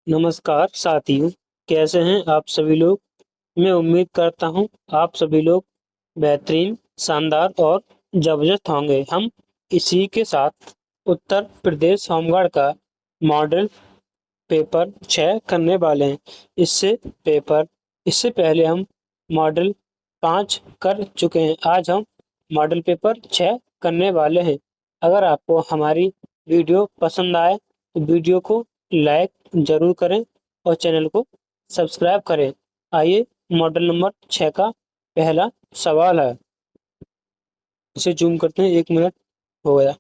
नमस्कार साथियों, कैसे हैं आप सभी लोग। मैं उम्मीद करता हूं आप सभी लोग बेहतरीन, शानदार और जबरदस्त होंगे। हम इसी के साथ उत्तर प्रदेश होमगार्ड का मॉडल पेपर 6 करने वाले हैं। इससे पेपर इससे पहले हम मॉडल 5 कर चुके हैं। आज हम मॉडल पेपर 6 करने वाले हैं। अगर आपको हमारी वीडियो पसंद आए तो वीडियो को लाइक जरूर करें और चैनल को सब्सक्राइब करें। आइए, मॉडल नंबर 6 का पहला सवाल है। इसे जूम करते हैं, 1 मिनट हो गया।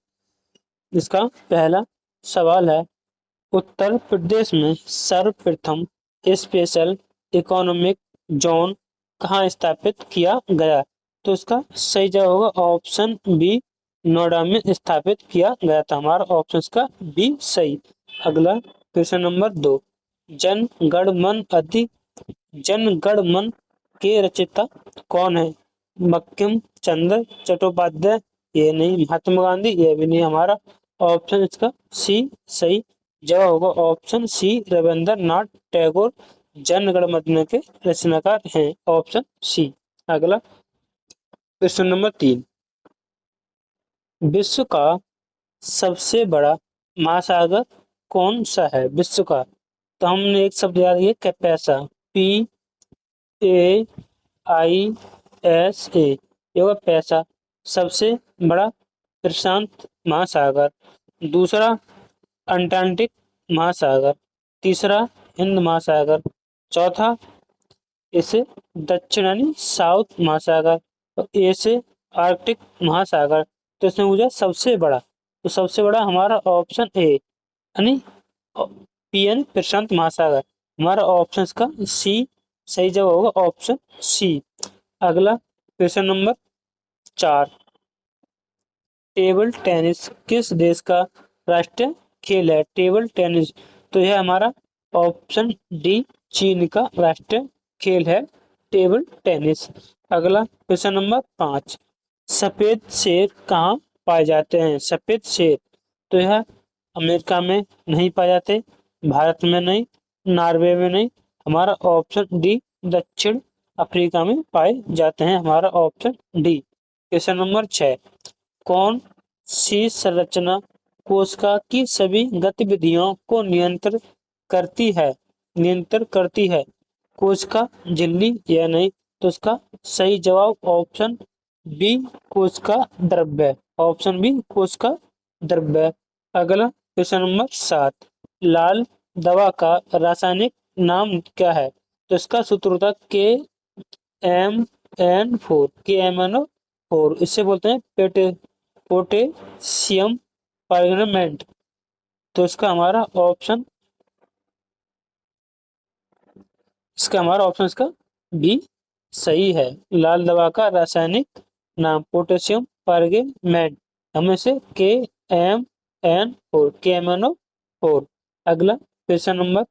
इसका पहला सवाल है, उत्तर प्रदेश में सर्वप्रथम स्पेशल इकोनॉमिक जोन कहाँ स्थापित किया गया? तो इसका सही जवाब होगा ऑप्शन बी, नोएडा में स्थापित किया गया था। हमारा ऑप्शन का बी सही। अगला क्वेश्चन नंबर 2, जन गण मन अधि जन गण मन के रचयिता कौन है? बंकिम चंद्र चट्टोपाध्याय, ये नहीं। महात्मा गांधी, ये भी नहीं। हमारा ऑप्शन इसका सी सही जवाब होगा। ऑप्शन सी, रविंद्रनाथ टैगोर जन गण मन के रचनाकार हैं। Option C. अगला क्वेश्चन नंबर 3, विश्व का सबसे बड़ा महासागर कौन सा है? विश्व का, तो हमने एक शब्द याद किया, कैपेसा, PAISA, ये होगा पैसा। सबसे बड़ा प्रशांत महासागर, दूसरा अंटार्कटिक महासागर, तीसरा हिंद महासागर, चौथा इसे दक्षिणानी साउथ महासागर, और ए से आर्कटिक महासागर। तो इसमें मुझे सबसे बड़ा, तो सबसे बड़ा हमारा ऑप्शन ए यानी PN प्रशांत महासागर। हमारा ऑप्शन का सी सही जवाब होगा, ऑप्शन सी। अगला क्वेश्चन नंबर 4, टेबल टेनिस किस देश का राष्ट्रीय खेल है? टेबल टेनिस, तो यह हमारा ऑप्शन डी, चीन का राष्ट्रीय खेल है टेबल टेनिस। अगला क्वेश्चन नंबर 5, सफेद शेर कहाँ पाए जाते हैं? सफेद शेर, तो यह अमेरिका में नहीं पाए जाते, भारत में नहीं, नॉर्वे में नहीं। हमारा ऑप्शन डी, दक्षिण अफ्रीका में पाए जाते हैं। हमारा ऑप्शन डी। क्वेश्चन नंबर 6, कौन सी संरचना कोशिका की सभी गतिविधियों को नियंत्रित करती है? कोशिका झिल्ली या नहीं? तो इसका सही जवाब ऑप्शन बी, कोशिका द्रव्य। ऑप्शन बी, कोशिका द्रव्य। अगला क्वेश्चन नंबर 7, लाल दवा का रासायनिक नाम क्या है? तो इसका सूत्र होता है KMnO4। इससे बोलते हैं पोटेशियम परमैंगनेट। तो इसका बी सही है। लाल दवा का रासायनिक नाम पोटेशियम परमैंगनेट, हमें से KMnO4। अगला क्वेश्चन नंबर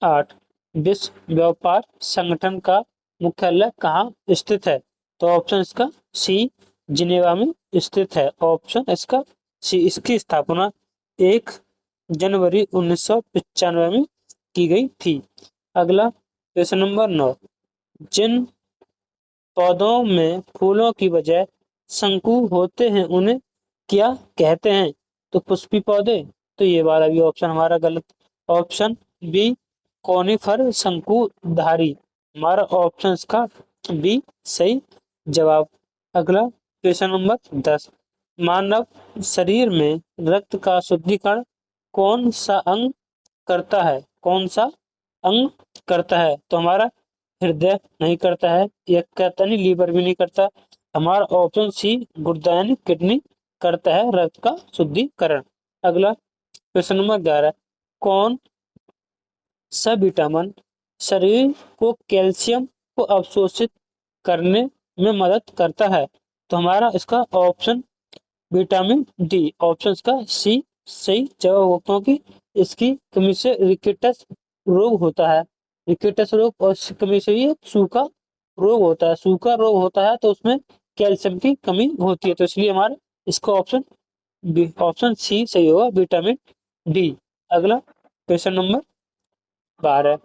8, विश्व व्यापार संगठन का मुख्यालय कहाँ स्थित है? तो ऑप्शन इसका सी, जिनेवा में स्थित है। ऑप्शन इसका सी। इसकी स्थापना 1 जनवरी 1995 में की गई थी। अगला क्वेश्चन नंबर 9, जिन पौधों में फूलों की बजाय शंकु होते हैं उन्हें क्या कहते हैं? तो पुष्पी पौधे, तो ये वाला भी ऑप्शन हमारा गलत। ऑप्शन बी, कॉनिफर शंकुधारी। हमारा ऑप्शन का बी सही जवाब। अगला क्वेश्चन नंबर 10, मानव शरीर में रक्त का शुद्धिकरण कौन सा अंग करता है? कौन सा अंग करता है? तो हमारा हृदय नहीं करता है, यह करता नहीं, लीवर भी नहीं करता। हमारा ऑप्शन सी, गुर्दा यानी किडनी करता है रक्त का शुद्धिकरण। अगला क्वेश्चन नंबर 11, कौन सा विटामिन शरीर को कैल्शियम को अवशोषित करने में मदद करता है? तो हमारा इसका ऑप्शन विटामिन डी। ऑप्शन का सी सही जवाब होगा, क्योंकि इसकी कमी से रिकेटस रोग होता है। रिकेटस रोग और इसकी कमी से ये सूखा रोग होता है। सूखा रोग होता है तो उसमें कैल्शियम की कमी होती है, तो इसलिए हमारा इसका ऑप्शन सी सही होगा, विटामिन डी। अगला क्वेश्चन नंबर 12।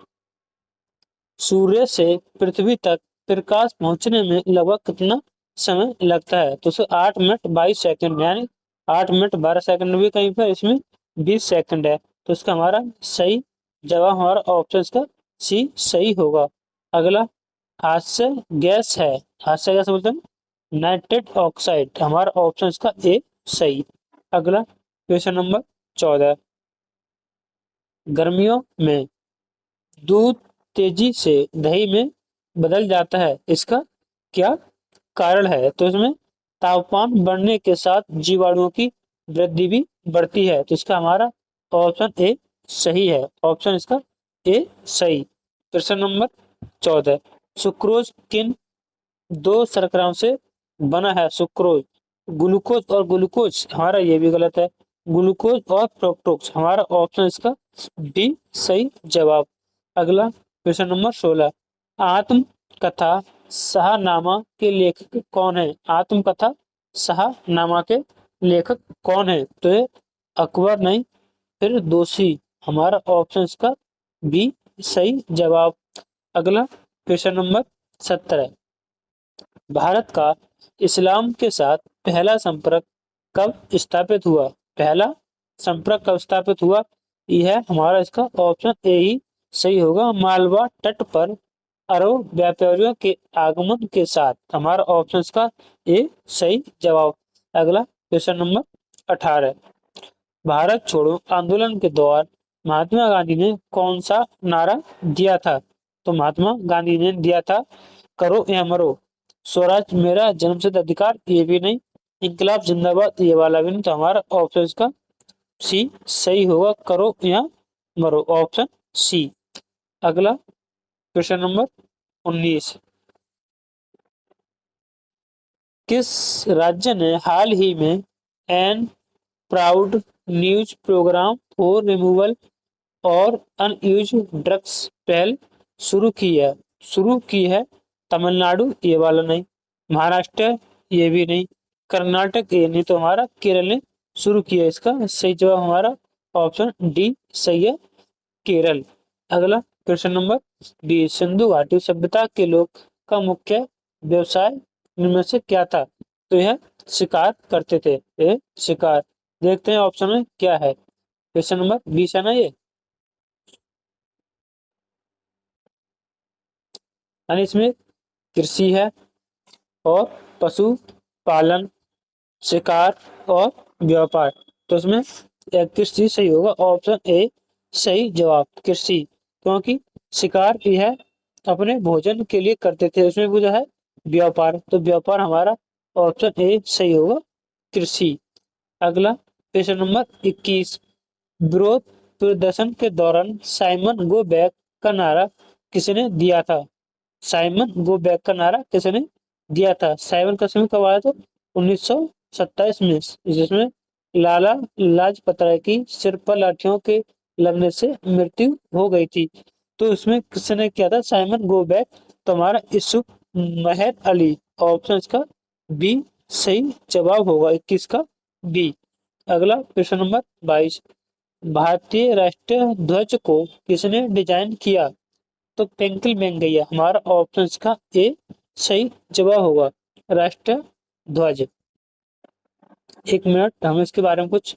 सूर्य से पृथ्वी तक प्रकाश पहुंचने में लगभग कितना समय लगता है? तो 8 मिनट 22 सेकंड, यानी 8 मिनट 12 सेकंड भी कहीं पर, इसमें 20 सेकंड है। तो इसका हमारा सही जवाब हमारा ऑप्शन का सी सही होगा। अगला, हास्य गैस है, हास्य गैस बोलते हैं नाइट्रेट ऑक्साइड, हमारा ऑप्शन का ए सही। अगला क्वेश्चन नंबर 14। गर्मियों में दूध तेजी से दही में बदल जाता है, इसका क्या कारण है? तो इसमें तापमान बढ़ने के साथ जीवाणुओं की वृद्धि भी बढ़ती है। तो इसका हमारा ऑप्शन ए सही है, ऑप्शन इसका ए सही। प्रश्न नंबर 14। सुक्रोज किन दो शर्कराओं से बना है? सुक्रोज, ग्लूकोज और ग्लूकोज, हमारा ये भी गलत है। ग्लूकोज और फ्रुक्टोज, हमारा ऑप्शन इसका बी सही जवाब। अगला क्वेश्चन नंबर 16। आत्मकथा शाहनामा के लेखक कौन है? आत्मकथा शाहनामा के लेखक कौन है? तो ये अकबर नहीं, फिर दोषी, हमारा ऑप्शन इसका बी सही जवाब। अगला क्वेश्चन नंबर 17। भारत का इस्लाम के साथ पहला संपर्क कब स्थापित हुआ? पहला संपर्क कब स्थापित हुआ? यह हमारा इसका ऑप्शन ए ही सही होगा। मालवा तट पर अरब व्यापारियों के आगमन के साथ, हमारा ऑप्शन का ए सही जवाब। अगला क्वेश्चन नंबर 18। भारत छोड़ो आंदोलन के दौरान महात्मा गांधी ने कौन सा नारा दिया था? तो महात्मा गांधी ने दिया था करो या मरो, स्वराज मेरा जन्मसिद्ध अधिकार, ये भी नहीं, इनकलाब जिंदाबाद, ये वाला भी नहीं। तो हमारा ऑप्शन का सी सही होगा, करो या मरो, ऑप्शन सी। अगला क्वेश्चन नंबर 19। किस राज्य ने हाल ही में N proud news program for removal और अनयूज ड्रग्स पहल शुरू की है? तमिलनाडु, ये वाला नहीं, महाराष्ट्र, ये भी नहीं, कर्नाटक, ये नहीं, तो हमारा केरल ने शुरू किया। इसका सही जवाब हमारा ऑप्शन डी सही है, केरल। अगला क्वेश्चन नंबर 20। सिंधु घाटी सभ्यता के लोग का मुख्य व्यवसाय इनमें से क्या था? तो यह शिकार करते थे, ये शिकार। देखते हैं ऑप्शन में क्या है। क्वेश्चन नंबर 20 है ना ये, यानी इसमें कृषि है और पशु पालन, शिकार और व्यापार। तो इसमें कृषि सही होगा, ऑप्शन ए सही जवाब, कृषि। क्योंकि शिकार यह अपने भोजन के लिए करते थे, उसमें भी जो है व्यापार, तो व्यापार हमारा ऑप्शन ए सही होगा, कृषि। अगला क्वेश्चन नंबर 21। विरोध प्रदर्शन के दौरान साइमन गो बैक का नारा किसने दिया था? साइमन गो बैक का नारा किसने दिया था? साइमन का समय कब आया था? 1927 में, जिसमें लाला लाजपत राय की सिर पर लाठियों के लगने से मृत्यु हो गई थी। तो इसमें किसने किया था साइमन गो बैक? तो हमारा यूसुफ मेहर अली, ऑप्शन का बी सही जवाब होगा, 21 का बी। अगला क्वेश्चन नंबर 22। भारतीय राष्ट्रीय ध्वज को किसने डिजाइन किया? तो पेंकिल वेंकैया, हमारा ऑप्शन का ए सही जवाब होगा, राष्ट्रीय ध्वज। 1 मिनट, हम इसके बारे में कुछ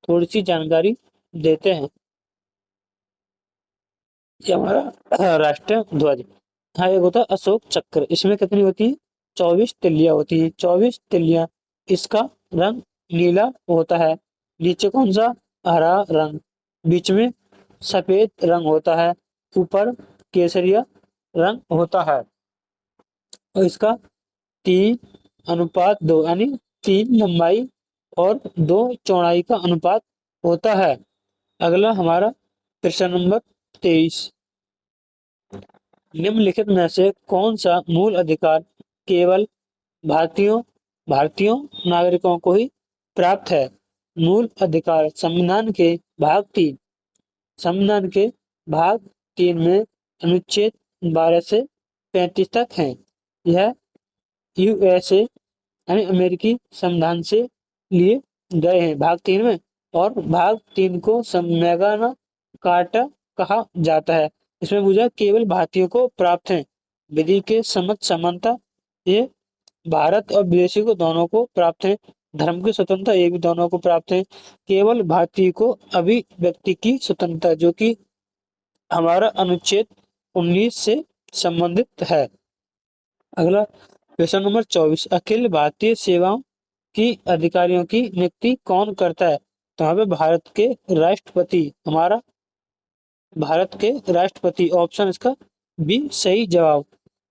थोड़ी सी जानकारी देते हैं। ये हमारा राष्ट्रीय ध्वज, हाँ, एक होता है अशोक चक्र, इसमें कितनी होती है? 24 तिल्लियां होती है, 24 तिल्लियां। इसका रंग नीला होता है, नीचे कौन सा? हरा रंग, बीच में सफेद रंग होता है, ऊपर केसरिया रंग होता है। और इसका 3:2, यानी 3 लंबाई और 2 चौड़ाई का अनुपात होता है। अगला हमारा प्रश्न नंबर 23। निम्नलिखित में से कौन सा मूल अधिकार केवल भारतीयों भारतीयों नागरिकों को ही प्राप्त है? मूल अधिकार संविधान के भाग 3 में अनुच्छेद 12 से 35 तक हैं। यह यूएसए यानी अमेरिकी संविधान से लिए गए हैं भाग 3 में, और भाग 3 को मैग्ना कार्टा कहा जाता है? इसमें पूछा केवल भारतीयों को प्राप्त है। विधि के समक्ष समानता, ये भारत और विदेशी को दोनों को प्राप्त है। धर्म की स्वतंत्रता, ये भी दोनों को प्राप्त है। केवल भारतीय को अभिव्यक्ति की स्वतंत्रता, जो कि हमारा अनुच्छेद 19 से संबंधित है। अगला क्वेश्चन नंबर 24, अखिल भारतीय सेवाओं की अधिकारियों की नियुक्ति कौन करता है? तो यहाँ पे भारत के राष्ट्रपति, ऑप्शन इसका बी सही जवाब।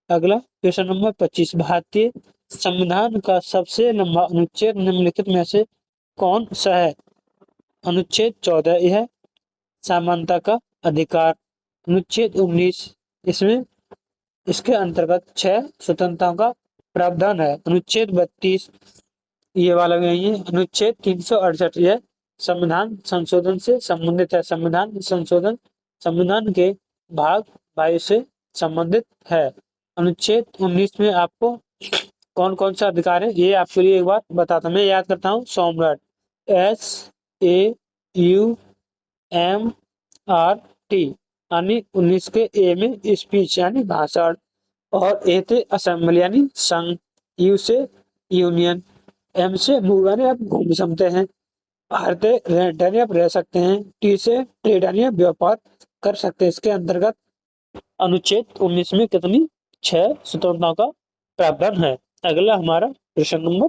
अगला क्वेश्चन नंबर 25, भारतीय संविधान का सबसे लंबा अनुच्छेद निम्नलिखित में से कौन सा है? अनुच्छेद 14, यह समानता का अधिकार। अनुच्छेद 19, इसमें इसके अंतर्गत 6 स्वतंत्रताओं का प्रावधान है। अनुच्छेद 32, ये वाला भी नहीं है। अनुच्छेद 368, यह संविधान संशोधन से संबंधित है। संविधान के भाग 22 से संबंधित है। अनुच्छेद 19 में आपको कौन कौन सा अधिकार है, ये आपके लिए एक बार बताता हूं। मैं याद करता हूँ। सम्राट, SAUMRT, यानी 19 के ए में स्पीच यानी भाषण, और ए थे असेंबली यानी संघ, यू से यूनियन, एम से मूव यानी आप घूम सकते हैं, आर से रेंट यानी आप रह सकते हैं, टी से ट्रेड यानी आप व्यापार कर सकते हैं। इसके अंतर्गत अनुच्छेद 19 में कितनी 6 स्वतंत्रताओं का प्रावधान है। अगला हमारा प्रश्न नंबर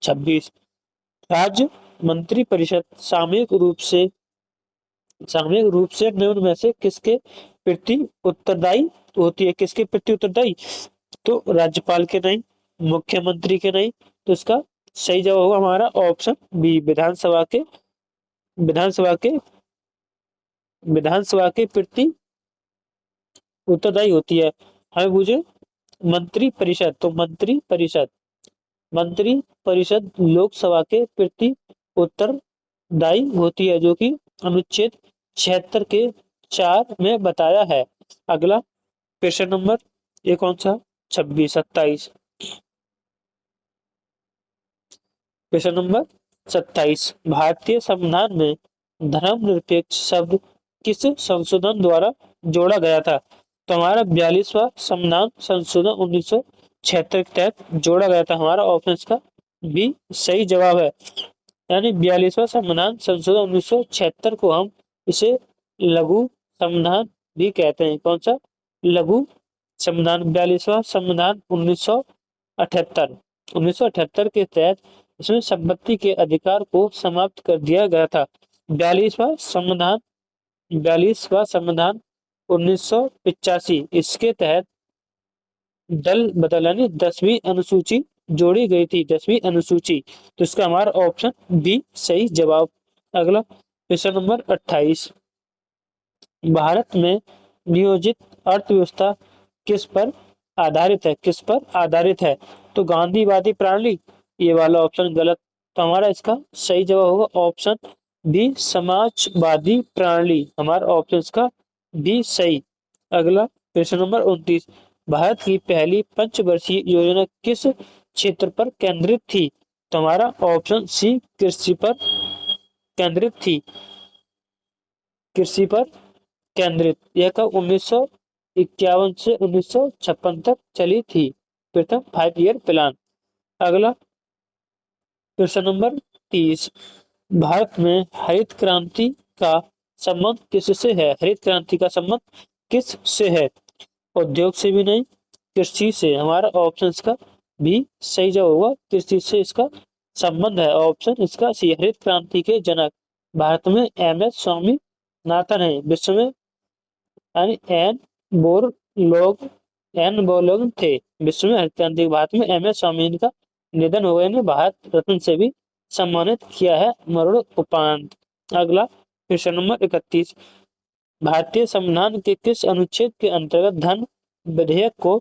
26, राज्य मंत्रिपरिषद सामूहिक रूप से निम्न में से किसके प्रति उत्तरदायी होती है? किसके प्रति उत्तरदायी? तो राज्यपाल के नहीं, मुख्यमंत्री के नहीं, तो इसका सही जवाब होगा हमारा ऑप्शन बी, विधानसभा के प्रति उत्तरदायी होती है। हमें पूछे मंत्रिपरिषद, तो मंत्रिपरिषद लोकसभा के प्रति उत्तरदायी होती है, जो कि अनुच्छेद 76 के 4 में बताया है। अगला क्वेश्चन नंबर ये कौन सा 27 क्वेश्चन नंबर 27, भारतीय संविधान में धर्मनिरपेक्ष शब्द किस संशोधन द्वारा जोड़ा गया था? तो हमारा 42वां संविधान संशोधन 1976 के तहत जोड़ा गया था। हमारा ऑप्शन इसका बी सही जवाब है। यानी 42वां संविधान संशोधन 1976 को हम इसे लघु संविधान भी कहते हैं। कौन सा? लघु संविधान। 42वां संविधान 1978 के तहत इसमें संपत्ति के अधिकार को समाप्त कर दिया गया था। 42वां संविधान 1985, इसके तहत दल बदल यानी 10वीं अनुसूची जोड़ी गई थी, 10वीं अनुसूची। तो इसका हमारा ऑप्शन बी सही जवाब। अगला क्वेश्चन नंबर 28, भारत में नियोजित अर्थव्यवस्था किस पर आधारित है? तो गांधीवादी प्रणाली, ये वाला ऑप्शन गलत। तो हमारा इसका सही जवाब होगा ऑप्शन बी, समाजवादी प्रणाली। हमारा ऑप्शन इसका बी सही। अगला क्वेश्चन नंबर 29, भारत की पहली पंचवर्षीय योजना किस क्षेत्र पर केंद्रित थी? तो हमारा ऑप्शन सी, कृषि पर केंद्रित थी। कृषि पर केंद्रित। यह कब 1951 से 1956 तक चली थी, प्रथम 5 ईयर प्लान। अगला क्वेश्चन नंबर 30, भारत में हरित क्रांति का संबंध किससे है? हरित क्रांति का संबंध किस से है? उद्योग से भी नहीं, कृषि से। हमारा ऑप्शन इसका भी सही जवाब होगा, कृषि से इसका संबंध है। ऑप्शन इसका सी, हरित क्रांति के जनक भारत में MS स्वामीनाथन है। विश्व में यानी एन बोरलोग थे। विश्व में हरित क्रांति भारत में MS स्वामी का निधन हो गए ने भारत रत्न से भी सम्मानित किया है, मरणोपरांत। अगला क्वेश्चन नंबर 31, भारतीय संविधान के किस अनुच्छेद के अंतर्गत धन विधेयक को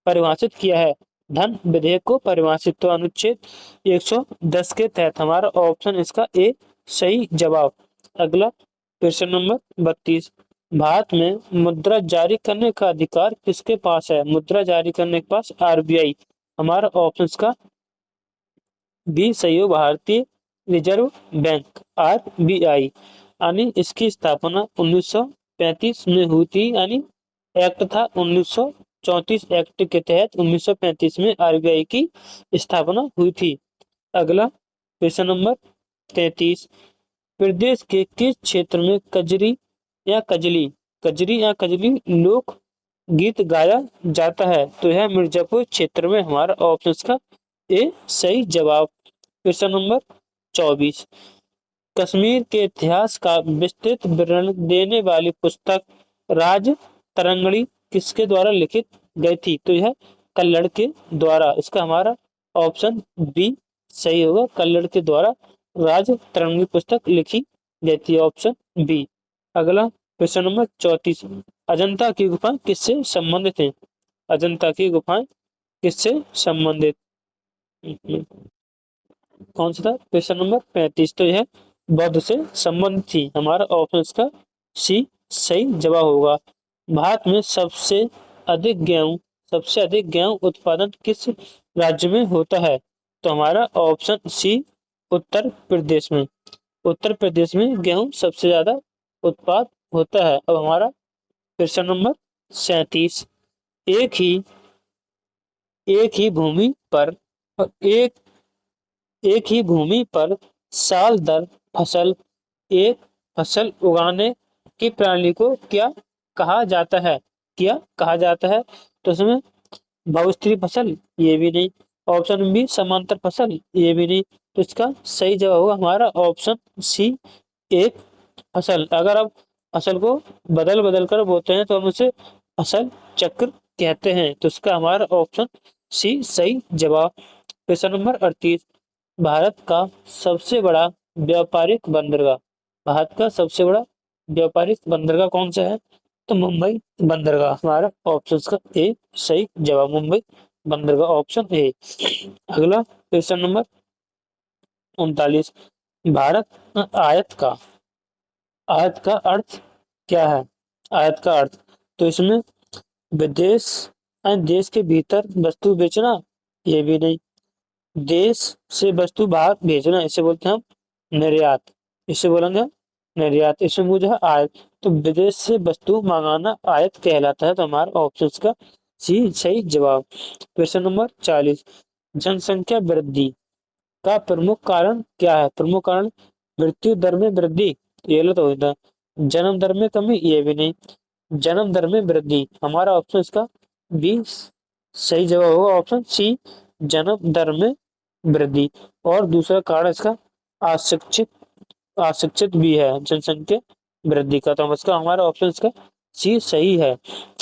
परिभाषित किया है? धन विधेयक को परिभाषित, तो अनुच्छेद 110 के तहत। हमारा ऑप्शन इसका ए सही जवाब। अगला क्वेश्चन नंबर 32, भारत में मुद्रा जारी करने का अधिकार किसके पास है? मुद्रा जारी करने के पास RBI। हमारा ऑप्शन इसका बी सही हो, भारतीय रिजर्व बैंक RBI। यानी इसकी स्थापना 1935 में हुई थी, यानी एक्ट था 1934 एक्ट के तहत 1935 में आरबीआई की स्थापना हुई थी। अगला क्वेश्चन नंबर 33, प्रदेश के किस क्षेत्र में कजरी लोक गीत गाया जाता है? तो यह मिर्जापुर क्षेत्र में। हमारा ऑप्शन का ए सही जवाब। क्वेश्चन नंबर 24, कश्मीर के इतिहास का विस्तृत विवरण देने वाली पुस्तक राज तरंगिणी किसके द्वारा लिखित गई थी? तो यह कल्लड़ के द्वारा। इसका हमारा ऑप्शन बी सही होगा। कल्लड़ के द्वारा राज तरंगिणी पुस्तक लिखी गई थी, ऑप्शन बी। अगला क्वेश्चन नंबर 34, अजंता की गुफाएं किससे संबंधित हैं? अजंता की गुफाएं किससे संबंधित? कौन सा था? Question number 35। तो यह बौद्ध से संबंधित थी। हमारा ऑप्शन का सी सही जवाब होगा। भारत में सबसे अधिक गेहूं उत्पादन किस राज्य में होता है? तो हमारा ऑप्शन सी उत्तर प्रदेश में। उत्तर प्रदेश में गेहूं सबसे ज्यादा उत्पाद होता है। अब हमारा क्वेश्चन नंबर 37, एक ही एक ही भूमि पर एक एक ही भूमि पर साल दर फसल एक फसल उगाने की प्रणाली को क्या कहा जाता है? तो इसमें बहुस्तरीय फसल, ये भी नहीं। ऑप्शन बी समांतर फसल, ये भी नहीं। तो इसका सही जवाब होगा हमारा ऑप्शन सी एक फसल। अगर आप फसल को बदल बदल कर बोते हैं तो हम उसे फसल चक्र कहते हैं। तो इसका हमारा ऑप्शन सी सही जवाब। क्वेश्चन नंबर 38, भारत का सबसे बड़ा व्यापारिक बंदरगाह भारत का सबसे बड़ा व्यापारिक बंदरगाह कौन सा है? तो मुंबई बंदरगाह। हमारा ऑप्शन का ए सही जवाब, मुंबई बंदरगाह, ऑप्शन ए। अगला क्वेश्चन नंबर 39, भारत आयत का अर्थ क्या है? आयत का अर्थ, तो इसमें विदेश देश के भीतर वस्तु बेचना, ये भी नहीं। देश से वस्तु बाहर भेजना, इसे बोलते हैं हम निर्यात। इसे बोलेंगे निर्यात। इसमें मुझे आयत, तो विदेश से वस्तु मंगाना आयत कहलाता है। तो हमारा ऑप्शन का सी सही जवाब। क्वेश्चन नंबर 40, जनसंख्या वृद्धि का प्रमुख कारण क्या है? प्रमुख कारण मृत्यु दर में वृद्धि, ये गलत हो गया। जन्म दर में कमी, ये भी नहीं। जन्म दर में वृद्धि, हमारा ऑप्शन इसका बी सही जवाब होगा, ऑप्शन सी जन्म दर में वृद्धि। और दूसरा कारण इसका अशिक्षित अशिक्षित भी है जनसंख्या वृद्धि का। तो इसका हमारा ऑप्शन इसका सी सही है।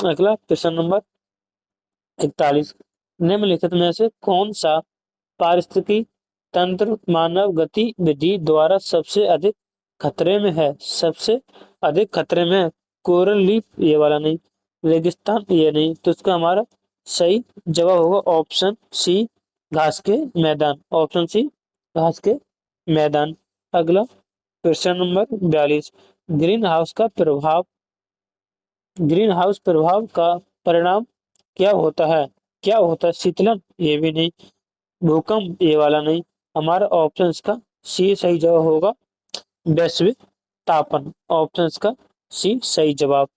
अगला क्वेश्चन नंबर 41, निम्नलिखित में से कौन सा पारिस्थितिकी तंत्र मानव गतिविधि द्वारा सबसे अधिक खतरे में है? सबसे अधिक खतरे में है। कोरल लीफ, ये वाला नहीं। रेगिस्तान, ये नहीं। तो इसका हमारा सही जवाब होगा ऑप्शन सी घास के मैदान, ऑप्शन सी घास के मैदान। अगला क्वेश्चन नंबर 42, ग्रीन हाउस प्रभाव का परिणाम क्या होता है? शीतलन, ये भी नहीं। भूकंप, ये वाला नहीं। हमारा ऑप्शन का सी सही जवाब होगा वैश्विक तापन, ऑप्शन का सी सही जवाब।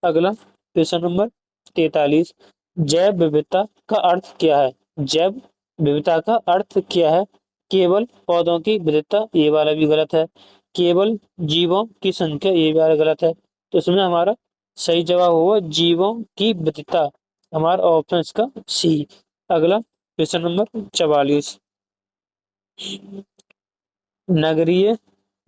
अगला क्वेश्चन नंबर 43, जैव विविधता का अर्थ क्या है? जैव विविधता का अर्थ क्या है? केवल पौधों की विविधता, ये वाला भी गलत है। केवल जीवों की संख्या, ये वाला गलत है। तो इसमें हमारा सही जवाब होगा जीवों की विविधता, हमारा ऑप्शन इसका सी। अगला क्वेश्चन नंबर 44, नगरीय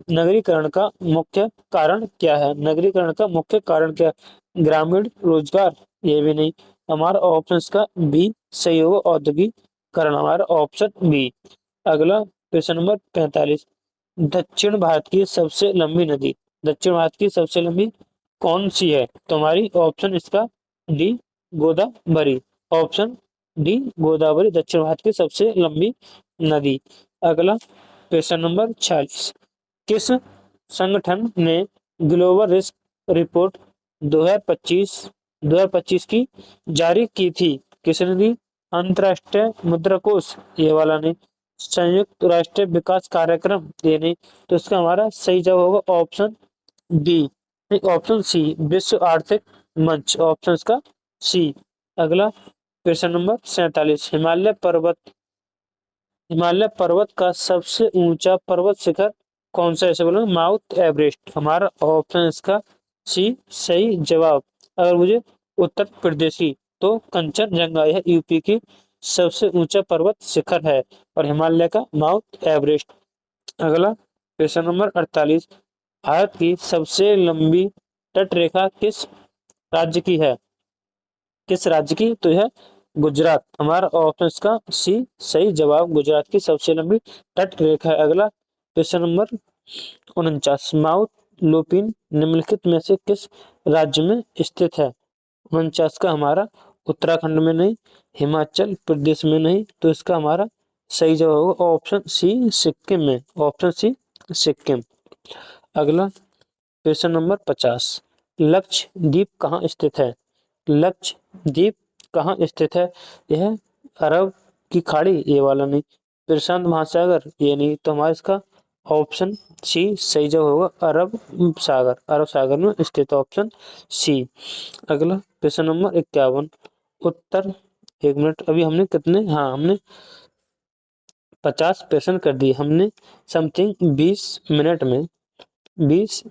नगरीकरण का मुख्य कारण क्या है? नगरीकरण का मुख्य कारण क्या है? ग्रामीण रोजगार, ये भी नहीं। हमारा ऑप्शन का बी सही होगा औद्योगिकरण, हमारा ऑप्शन बी। अगला क्वेश्चन नंबर 45, दक्षिण भारत की सबसे लंबी कौन सी है? तो हमारी ऑप्शन इसका D Godavari, option D Godavari दक्षिण भारत की सबसे लंबी नदी। अगला क्वेश्चन नंबर 46, किस संगठन ने ग्लोबल रिस्क रिपोर्ट 2025 की जारी की थी? किसने दी? अंतरराष्ट्रीय मुद्रा कोष, ये वाला नहीं। संयुक्त राष्ट्र विकास कार्यक्रम, ये नहीं। तो इसका हमारा सही जवाब होगा ऑप्शन बी ऑप्शन सी विश्व आर्थिक मंच, ऑप्शन का सी। अगला प्रश्न नंबर 47, हिमालय पर्वत का सबसे ऊंचा पर्वत शिखर कौन सा है? इसे बोलो माउंट एवरेस्ट। हमारा ऑप्शन इसका सी सही जवाब। अगर मुझे उत्तर प्रदेशी तो कंचनजंगा, यह यूपी की सबसे ऊंचा पर्वत शिखर है और हिमालय का माउंट एवरेस्ट। अगला प्रश्न नंबर 48, भारत की सबसे लंबी तटरेखा किस राज्य की है? किस राज्य की? तो यह गुजरात। हमारा ऑप्शन का सी सही जवाब, गुजरात की सबसे लंबी तट रेखा है। अगला प्रश्न नंबर 49, माउंट लुपिन निम्नलिखित में से किस राज्य में स्थित है? 49 का हमारा उत्तराखंड में नहीं, हिमाचल प्रदेश में नहीं, तो इसका हमारा सही जवाब होगा ऑप्शन सी सिक्किम में, ऑप्शन सी सिक्किम। अगला प्रश्न नंबर 50, लक्षद्वीप कहाँ स्थित है? लक्षद्वीप कहाँ स्थित है? यह अरब की खाड़ी, ये वाला नहीं, प्रशांत महासागर, ये नहीं, तो हमारा इसका ऑप्शन सी सही जवाब होगा अरब सागर, अरब सागर में स्थित, ऑप्शन सी। अगला प्रश्न नंबर 51, उत्तर, एक मिनट, अभी हमने कितने, हाँ हमने 50 प्रश्न कर दिए हमने, समथिंग 20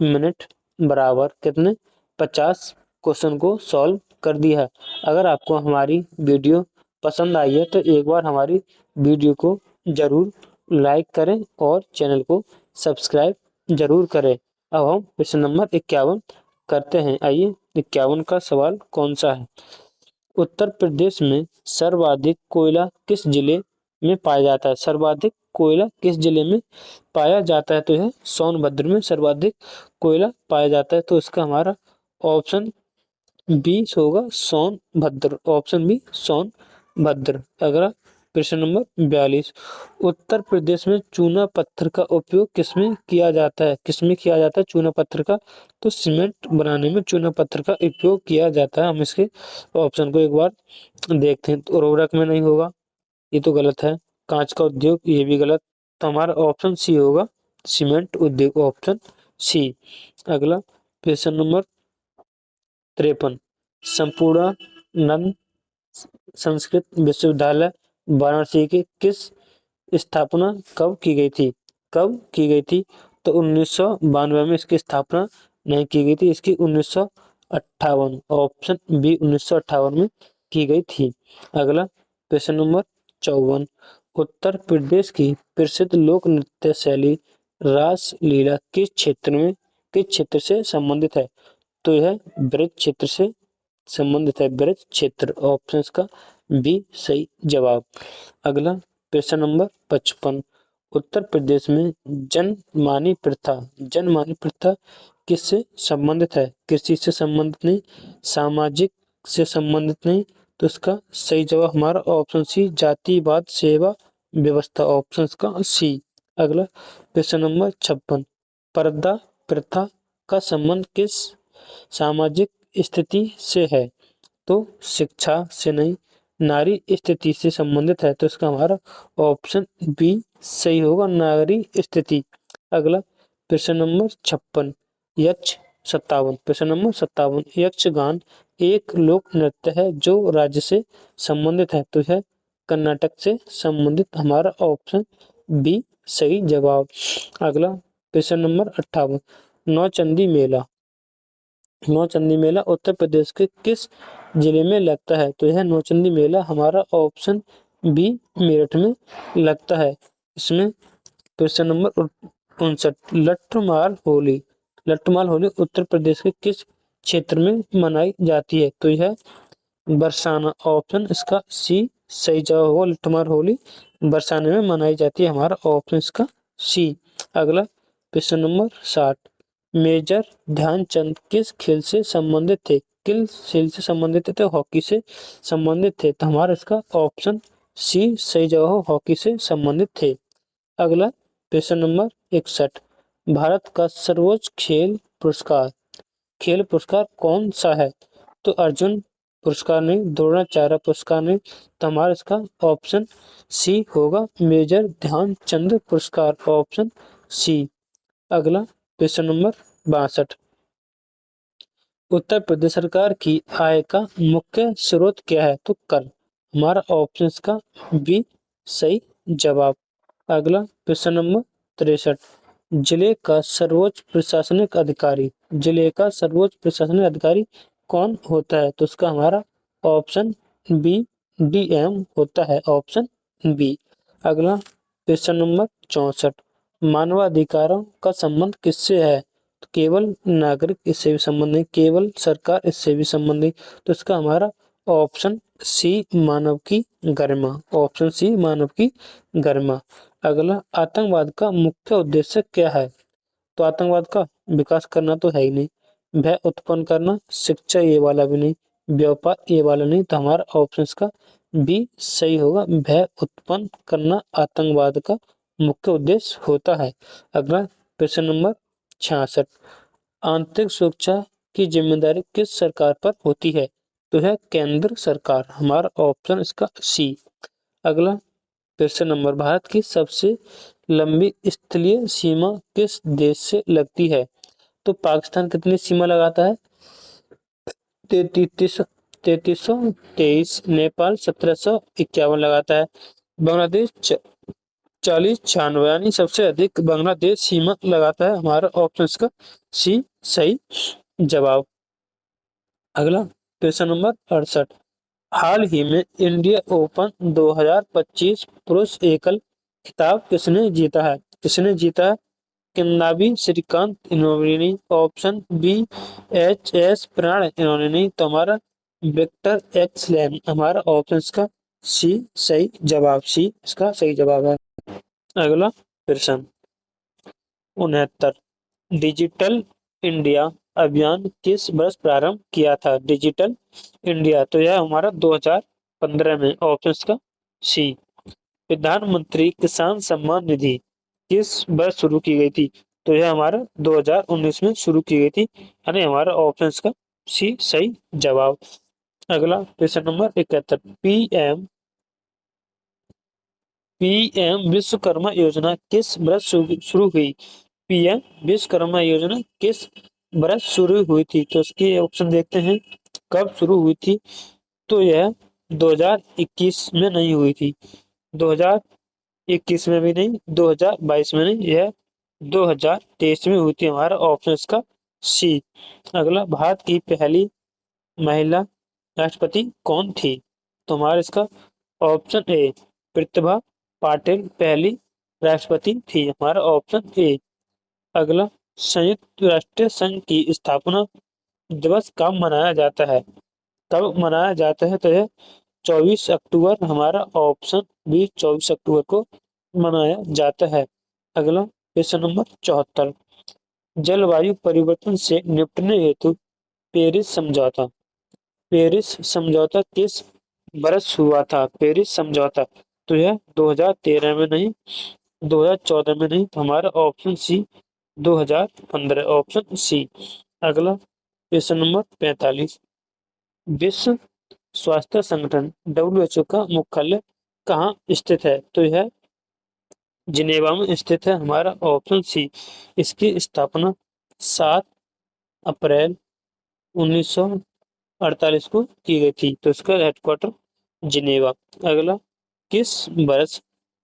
मिनट बराबर कितने 50 क्वेश्चन को सॉल्व कर दिया है। अगर आपको हमारी वीडियो पसंद आई है तो एक बार हमारी वीडियो को जरूर लाइक करें और चैनल को सब्सक्राइब जरूर करें। अब हम प्रश्न नंबर 51 करते हैं। आइए 51 का सवाल कौन सा है? उत्तर प्रदेश में सर्वाधिक कोयला किस जिले में पाया जाता है? सर्वाधिक कोयला किस जिले में पाया जाता है? तो यह सोनभद्र में सर्वाधिक कोयला पाया जाता है, तो इसका हमारा ऑप्शन बी होगा सोनभद्र, ऑप्शन बी सोनभद्र। अगला प्रश्न नंबर 42, उत्तर प्रदेश में चूना पत्थर का उपयोग किसमें किया जाता है? किसमें किया जाता है चूना पत्थर का? तो सीमेंट बनाने में चूना पत्थर का उपयोग किया जाता है। हम इसके ऑप्शन को एक बार देखते हैं, तो उर्वरक में नहीं होगा, ये तो गलत है। कांच का उद्योग, ये भी गलत, तो हमारा ऑप्शन सी होगा सीमेंट उद्योग, ऑप्शन सी। अगला प्रश्न नंबर 53, संपूर्णानंद संस्कृत विश्वविद्यालय वाराणसी की किस स्थापना कब की गई थी? कब की गई थी? तो 1992 में इसकी स्थापना नहीं की गई थी, इसकी 1958, ऑप्शन बी 1958 में की गई थी। अगला प्रश्न नंबर 54, उत्तर प्रदेश की प्रसिद्ध लोक नृत्य शैली रासलीला किस क्षेत्र से संबंधित है? तो यह ब्रज क्षेत्र से संबंधित है, ब्रज क्षेत्र, ऑप्शन का बी सही जवाब। अगला प्रश्न नंबर 55, उत्तर प्रदेश में जनमानी प्रथा किससे संबंधित है? कृषि से संबंधित नहीं, सामाजिक से संबंधित नहीं, तो इसका सही जवाब हमारा ऑप्शन सी जातिवाद सेवा व्यवस्था, ऑप्शन का सी। अगला प्रश्न नंबर 56, पर्दा प्रथा का संबंध किस सामाजिक स्थिति से है? तो शिक्षा से नहीं, नारी स्थिति से संबंधित है, तो इसका हमारा ऑप्शन बी सही होगा, नारी स्थिति। अगला प्रश्न नंबर 56, यक्ष 57, प्रश्न नंबर 57, यक्षगान एक लोक नृत्य है जो राज्य से संबंधित है, तो यह कर्नाटक से संबंधित, हमारा ऑप्शन बी सही जवाब। अगला प्रश्न नंबर 58, नौचंदी मेला, नौचंदी मेला उत्तर प्रदेश के किस जिले में लगता है? तो यह नौचंदी मेला हमारा ऑप्शन बी मेरठ में लगता है। इसमें प्रश्न नंबर 59, लट्ठमार होली उत्तर प्रदेश के किस क्षेत्र में मनाई जाती है? तो यह बरसाना, ऑप्शन इसका सी सही जवाब होगा, लट्ठमार होली बरसाने में मनाई जाती है, हमारा ऑप्शन इसका सी। अगला प्रश्न नंबर 60, मेजर ध्यानचंद किस खेल से संबंधित थे? किस खेल से संबंधित थे? तो हॉकी से संबंधित थे, तो हमारा इसका ऑप्शन सी सही जवाब हो, हॉकी से संबंधित थे। अगला प्रश्न नंबर 61, भारत का सर्वोच्च खेल पुरस्कार कौन सा है? तो अर्जुन पुरस्कार नहीं, द्रोणाचार्य पुरस्कार नहीं, तो हमारा इसका ऑप्शन सी होगा मेजर ध्यानचंद पुरस्कार, ऑप्शन सी। अगला प्रश्न नंबर 62, उत्तर प्रदेश सरकार की आय का मुख्य स्रोत क्या है? तो कर। हमारा ऑप्शन का बी सही जवाब। अगला प्रश्न नंबर 63। जिले का सर्वोच्च प्रशासनिक अधिकारी, जिले का सर्वोच्च प्रशासनिक अधिकारी कौन होता है? तो उसका हमारा ऑप्शन बी डीएम होता है, ऑप्शन बी। अगला प्रश्न नंबर 64। मानवाधिकारों का संबंध किससे है? तो केवल नागरिक इससे भी संबंध नहीं, केवल सरकार इससे भी संबंध नहीं। तो इसका हमारा ऑप्शन सी मानव की गरिमा, ऑप्शन सी मानव की गरिमा। अगला आतंकवाद का मुख्य उद्देश्य क्या है? तो आतंकवाद का विकास करना तो है ही नहीं, भय उत्पन्न करना, शिक्षा ये वाला भी नहीं, व्यापार ये वाला नहीं। तो हमारा ऑप्शन का बी सही होगा, भय उत्पन्न करना आतंकवाद का मुख्य उद्देश्य होता है। अगला प्रश्न नंबर 66। आंतरिक सुरक्षा की जिम्मेदारी किस सरकार पर होती है? तो है केंद्र सरकार, हमारा ऑप्शन इसका सी। अगला प्रश्न नंबर, भारत की सबसे लंबी स्थलीय सीमा किस देश से लगती है? तो पाकिस्तान कितनी सीमा लगाता है? 3323। नेपाल 1751 लगाता है। बांग्लादेश 4096, यानी सबसे अधिक बांग्लादेश सीमा लगाता है। हमारा ऑप्शन का सी सही जवाब। अगला प्रश्न नंबर 68। हाल ही में इंडिया ओपन 2025 पुरुष एकल खिताब किसने जीता है? किसने जीता है? किदांबी श्रीकांत, इन्होंने नहीं। Option B H S Prannoy, इन्होंने नहीं। तो हमारा विक्टर एक्स लैन, हमारा ऑप्शन का सी सही जवाब, सी इसका सही जवाब है। अगला प्रश्न 69। डिजिटल इंडिया अभियान किस वर्ष प्रारंभ किया था? डिजिटल इंडिया, तो यह हमारा 2015 में, ऑप्शन का सी। प्रधानमंत्री किसान सम्मान निधि किस वर्ष शुरू की गई थी? तो यह हमारा 2019 में शुरू की गई थी, यानी हमारा ऑप्शन का सी सही जवाब। अगला प्रश्न नंबर 71। पीएम विश्वकर्मा योजना किस वर्ष शुरू हुई? पीएम विश्वकर्मा योजना किस वर्ष शुरू हुई थी? तो इसके ऑप्शन देखते हैं, कब शुरू हुई थी। तो यह 2021 में नहीं हुई थी, 2021 में भी नहीं, 2022 में नहीं, यह 2023 में हुई थी। हमारा ऑप्शन इसका सी। अगला, भारत की पहली महिला राष्ट्रपति कौन थी? तो हमारा इसका ऑप्शन ए प्रतिभा पाटिल पहली राष्ट्रपति थी, हमारा ऑप्शन ए। अगला, संयुक्त राष्ट्र संघ की स्थापना दिवस कब मनाया जाता है? कब मनाया जाता है? तो यह 24 अक्टूबर, हमारा ऑप्शन बी 24 अक्टूबर को मनाया जाता है। अगला प्रश्न नंबर 74। जलवायु परिवर्तन से निपटने हेतु पेरिस समझौता, पेरिस समझौता किस वर्ष हुआ था? पेरिस समझौता, तो यह 2013 में नहीं, 2014 में नहीं। तो हमारा ऑप्शन सी 2015, ऑप्शन सी। अगला प्रश्न नंबर 45। विश्व स्वास्थ्य संगठन WHO का मुख्यालय कहाँ स्थित है? तो यह जिनेवा में स्थित है, हमारा ऑप्शन सी। इसकी स्थापना 7 अप्रैल 1948 को की गई थी, तो इसका हेडक्वार्टर जिनेवा। अगला, किस वर्ष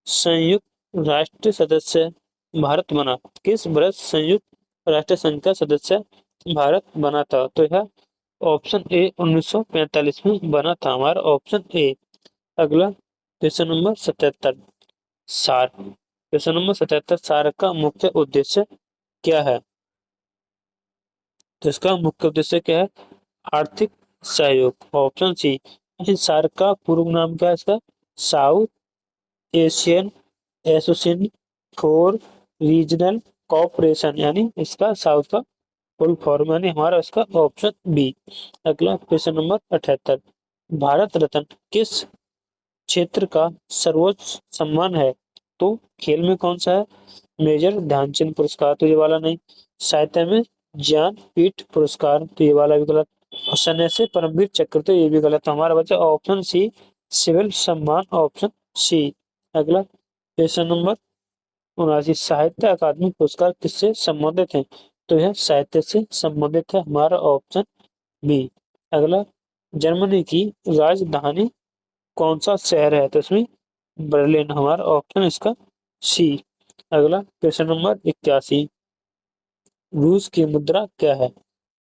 संयुक्त राष्ट्र सदस्य भारत बना? किस वर्ष संयुक्त राष्ट्र संघ का सदस्य भारत बना था? तो यह ऑप्शन ए 1945 में बना था, हमारा ऑप्शन ए। अगला प्रश्न नंबर 77। सार्क, प्रश्न नंबर 77। सार्क का मुख्य उद्देश्य क्या है? तो इसका मुख्य उद्देश्य क्या है? आर्थिक सहयोग, ऑप्शन सी। सार्क का पूर्व नाम क्या है? इसका south Asian association for regional cooperation, यानी इसका साउथ का फुल फॉर्म, यानी हमारा इसका ऑप्शन बी। अगला प्रश्न नंबर 78। भारत रत्न किस क्षेत्र का सर्वोच्च सम्मान है? तो खेल में कौन सा है? मेजर ध्यानचंद पुरस्कार, तो ये वाला नहीं। साहित्य में ज्ञानपीठ पुरस्कार, तो ये वाला भी गलत। और सन्यासी परमवीर चक्र, तो ये भी गलत। हमारा बचा ऑप्शन सी सिविल सम्मान, ऑप्शन सी। अगला प्रश्न नंबर 79। साहित्य अकादमी पुरस्कार किससे संबंधित है? तो यह साहित्य से संबंधित है, हमारा ऑप्शन बी। अगला, जर्मनी की राजधानी कौन सा शहर है? तो इसमें बर्लिन हमारा ऑप्शन इसका सी। अगला क्वेश्चन नंबर 81, रूस की मुद्रा क्या है?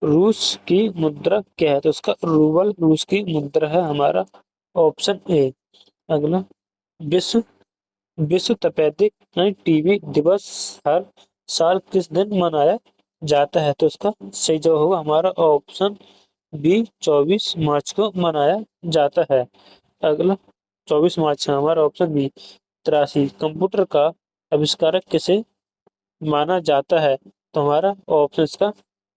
रूस की मुद्रा क्या है? तो इसका रूबल रूस की मुद्रा है हमारा ऑप्शन ए। अगला, विश्व विश्व तपेदिक यानी टीबी दिवस हर साल किस दिन मनाया जाता है? तो इसका सही जवाब होगा हमारा ऑप्शन बी, 24 मार्च को मनाया जाता है। अगला, 24 मार्च है हमारा ऑप्शन बी। 83, कंप्यूटर का आविष्कारक किसे माना जाता है? तो हमारा ऑप्शन इसका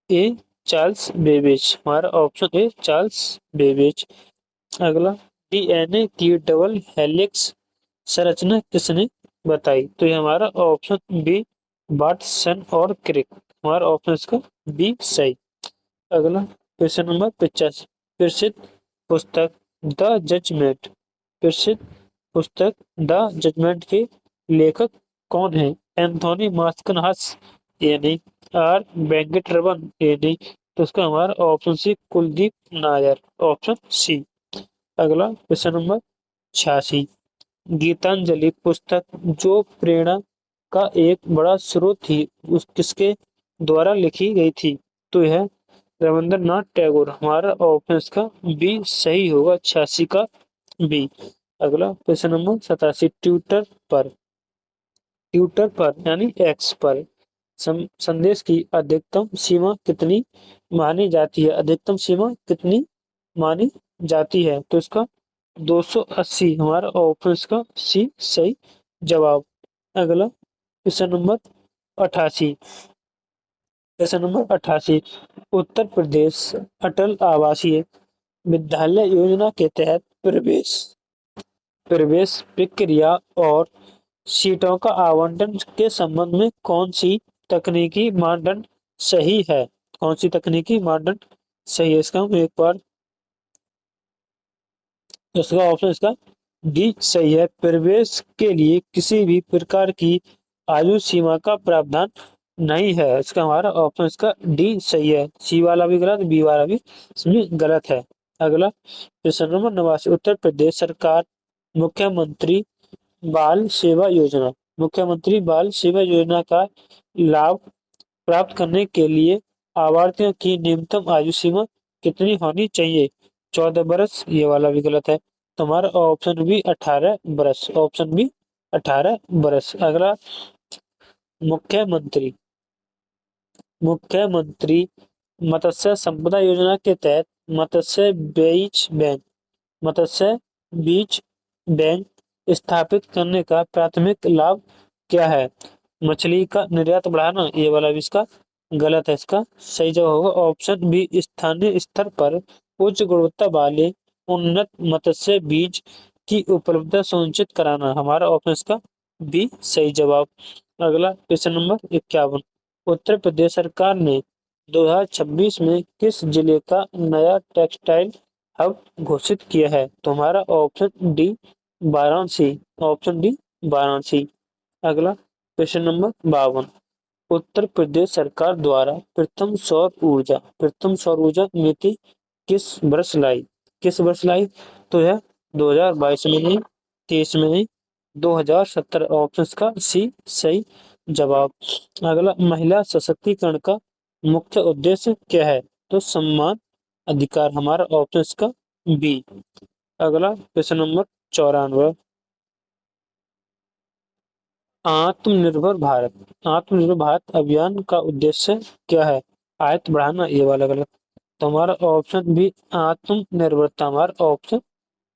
ए, चार्ल्स बेबेज, हमारा ऑप्शन ए चार्ल्स बेबेज। अगला, डीएनए की डबल हेलिक्स संरचना किसने बताई? तो ये हमारा ऑप्शन बी, वाटसन और क्रिक, हमारा ऑप्शन इसका बी सही। अगला क्वेश्चन नंबर 85, प्रसिद्ध पुस्तक द जजमेंट प्रसिद्ध पुस्तक द जजमेंट के लेखक कौन है? एंथोनी मास्कनहस, ये नहीं। आर वेंकटरमन, ये नहीं। तो उसका हमारा option C, Kuldip Nayar, option C. अगला क्वेश्चन नंबर 86, गीतांजलि पुस्तक जो प्रेरणा का एक बड़ा स्रोत थी उस किसके द्वारा लिखी गई थी? तो यह रविंद्रनाथ टैगोर, हमारा ऑप्शन इसका बी सही होगा, 86 का बी। अगला क्वेश्चन नंबर 87, ट्विटर पर यानी एक्स पर संदेश की अधिकतम सीमा कितनी मानी जाती है? अधिकतम सीमा कितनी मानी जाती है? तो इसका 280, हमारा ऑप्शन इसका सी सही जवाब। अगला क्वेश्चन नंबर 88, उत्तर प्रदेश अटल आवासीय विद्यालय योजना के तहत प्रवेश प्रवेश प्रक्रिया और सीटों का आवंटन के संबंध में कौन सी तकनीकी मानदंड सही है? कौन सी तकनीकी मानदंड सही है? इसका हम एक बार, इसका ऑप्शन इसका डी सही है। प्रवेश के लिए किसी भी प्रकार की आयु सीमा का प्रावधान नहीं है, इसका हमारा ऑप्शन इसका डी सही है। सी वाला भी गलत, बी वाला भी इसमें गलत है। अगला क्वेश्चन नंबर 89, उत्तर प्रदेश सरकार मुख्यमंत्री बाल सेवा योजना मुख्यमंत्री बाल सेवा योजना का लाभ प्राप्त करने के लिए लाभार्थियों की न्यूनतम आयु सीमा कितनी होनी चाहिए? 14 बरस, ये वाला भी गलत है। तुम्हारा ऑप्शन बी 18 बरस, ऑप्शन बी 18 बरस। अगला, मुख्यमंत्री मुख्यमंत्री मत्स्य संपदा योजना के तहत मत्स्य बीज बैंक स्थापित करने का प्राथमिक लाभ क्या है? मछली का निर्यात बढ़ाना, ये वाला भी इसका गलत है। इसका सही जवाब होगा ऑप्शन बी, स्थानीय स्तर पर उच्च गुणवत्ता वाले उन्नत मत्स्य बीज की उपलब्धता सुनिश्चित कराना, हमारा ऑप्शन इसका बी सही जवाब। अगला क्वेश्चन नंबर 51, उत्तर प्रदेश सरकार ने 2026 में किस जिले का नया टेक्सटाइल हब घोषित किया है? तो हमारा option D, Varanasi, option D Varanasi. अगला क्वेश्चन नंबर 52, उत्तर प्रदेश सरकार द्वारा प्रथम सौर ऊर्जा नीति किस वर्ष लाई? तो यह 2022 में नहीं, 23 में नहीं, 2017, ऑप्शन का सी सही जवाब। अगला, महिला सशक्तिकरण का मुख्य उद्देश्य क्या है? तो सम्मान अधिकार, हमारा ऑप्शन का बी। अगला क्वेश्चन नंबर 94, आत्मनिर्भर भारत अभियान का उद्देश्य क्या है? आयत बढ़ाना, ये वाला गलत। तो हमारा ऑप्शन बी, आत्मनिर्भरता, हमारा ऑप्शन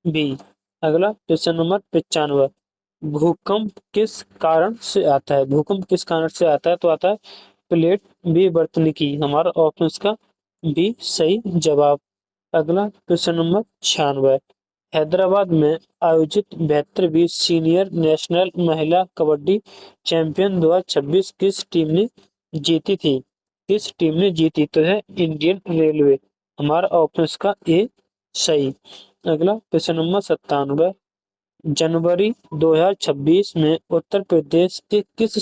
बी। अगला क्वेश्चन नंबर 95, भूकंप किस कारण से आता है? भूकंप किस कारण से आता है? तो आता है प्लेट विवर्तनिकी, हमारा ऑप्शन इसका बी सही जवाब। अगला क्वेश्चन नंबर 96, हैदराबाद में आयोजित 72वीं सीनियर नेशनल महिला कबड्डी चैंपियन 2026 किस टीम ने जीती थी? किस टीम ने जीती? तो है इंडियन रेलवे, हमारा ऑप्शन इसका ए सही। अगला क्वेश्चन नंबर 97, जनवरी 2026 में उत्तर प्रदेश के किस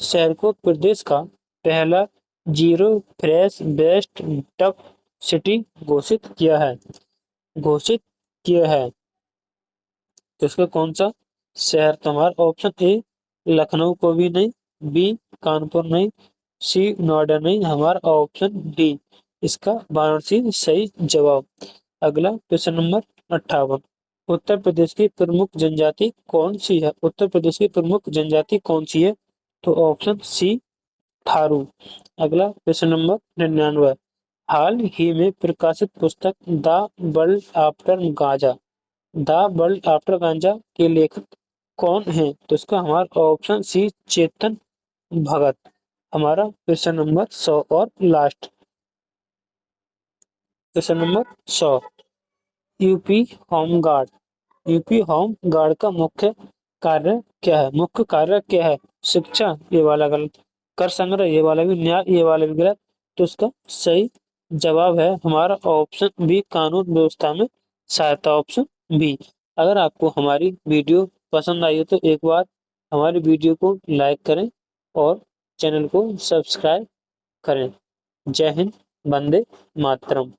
शहर को प्रदेश का पहला zero fresh waste dump city घोषित किया है, घोषित किया है। तो इसका कौन सा शहर? तो हमारा ऑप्शन ए लखनऊ को भी नहीं, बी कानपुर नहीं, सी नोएडा नहीं, हमारा ऑप्शन डी इसका वाराणसी सही जवाब। अगला क्वेश्चन नंबर 58। उत्तर प्रदेश की प्रमुख जनजाति कौन सी है? उत्तर प्रदेश की प्रमुख जनजाति कौन सी है? तो ऑप्शन सी थारू। अगला क्वेश्चन नंबर 99। हाल ही में प्रकाशित पुस्तक द वर्ल्ड आफ्टर गांजा, द वर्ल्ड आफ्टर गांजा के लेखक कौन है? तो इसका हमारा ऑप्शन सी चेतन भगत। हमारा क्वेश्चन नंबर 100 और last question number 100। UP home guard, UP home guard का मुख्य कार्य क्या है? मुख्य कार्य क्या है? शिक्षा, ये वाला गलत। कर संग्रह, ये वाला भी। न्याय, ये वाला भी गलत। तो इसका सही जवाब है हमारा ऑप्शन बी कानून व्यवस्था में सहायता, ऑप्शन बी। अगर आपको हमारी वीडियो पसंद आई हो तो एक बार हमारी वीडियो को लाइक करें और चैनल को सब्सक्राइब करें। जय हिंद, वंदे मातरम।